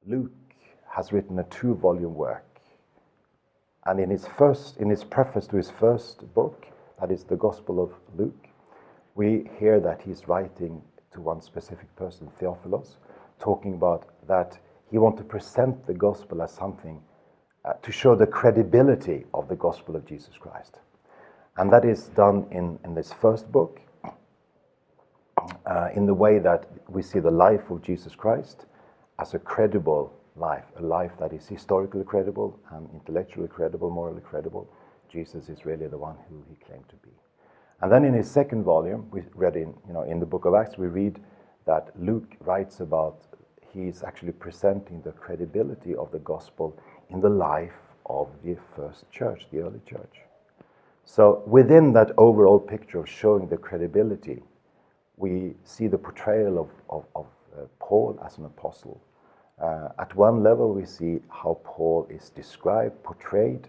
Luke has written a 2-volume work. And in his preface to his first book, that is the Gospel of Luke, we hear that he's writing to one specific person, Theophilus, talking about that he wants to present the gospel as something to show the credibility of the gospel of Jesus Christ. And that is done in this first book, in the way that we see the life of Jesus Christ as a credible life, a life that is historically credible and intellectually credible, morally credible. Jesus is really the one who he claimed to be. And then in his second volume, we read in the book of Acts, we read that Luke writes about he's actually presenting the credibility of the gospel in the life of the first church, the early church. So within that overall picture of showing the credibility, we see the portrayal of Paul as an apostle. At one level, we see how Paul is described, portrayed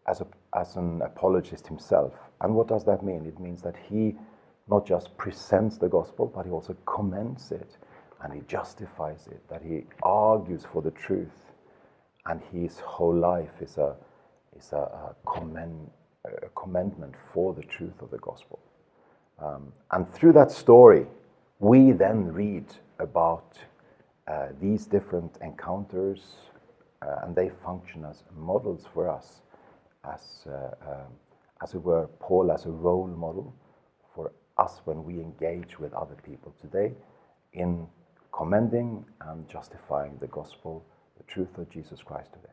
as an apologist himself. And what does that mean? It means that he not just presents the gospel, but he also commends it, and he justifies it, that he argues for the truth, and his whole life is a commendment for the truth of the gospel. And through that story, we then read about these different encounters, and they function as models for us, as it were, Paul as a role model for us when we engage with other people today in commending and justifying the gospel, the truth of Jesus Christ today.